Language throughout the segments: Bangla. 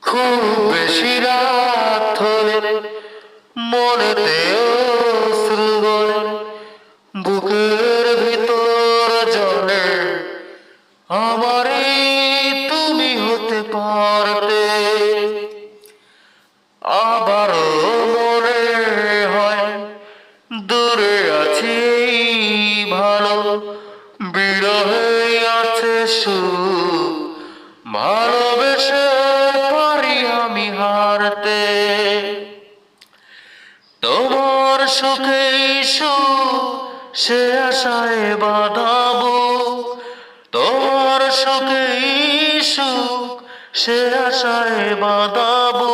খুব বেশি রাত হলে মনেতে অশ্রু গলে, বুকের ভিতর জলে আমারই তুমি হতে পারতে। আবারও মনে হয় দূরে আছি ভালো, বিরহে আছে সুখ, ভালোবেসে পারি আমি হারতে। তোমার সুখে সুখ, সে আশায় বাঁধাবো, তোমার সুখে সুখ, সে আশায় বাঁধাবো।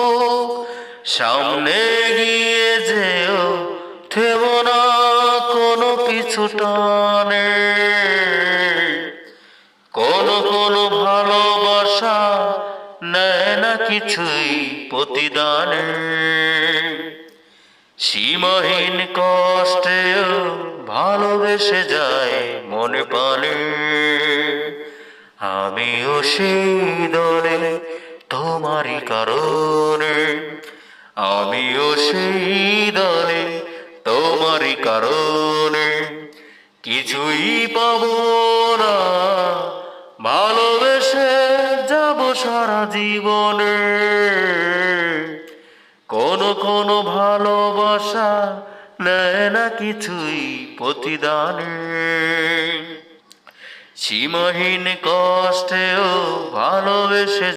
সামনে গিয়ে যেও, থেমো না কোনো পিছু টানে। কোনো ভালোবাসা নেয় না কিছুই প্রতিদানে। সীমাহীন কষ্টেও ভালোবেসে যায় মনে প্রাণে। আমিও সেই দলে তোমারই কারণে, আমিও সেই দলে তোমারই কারণে। কিছুই পাবো না, ভালোবেসে যাব সারা জীবনে। কোনো ভালোবাসা নেয় না কিছুই প্রতিদানে। সীমাহীন কষ্টেও ভালোবেসে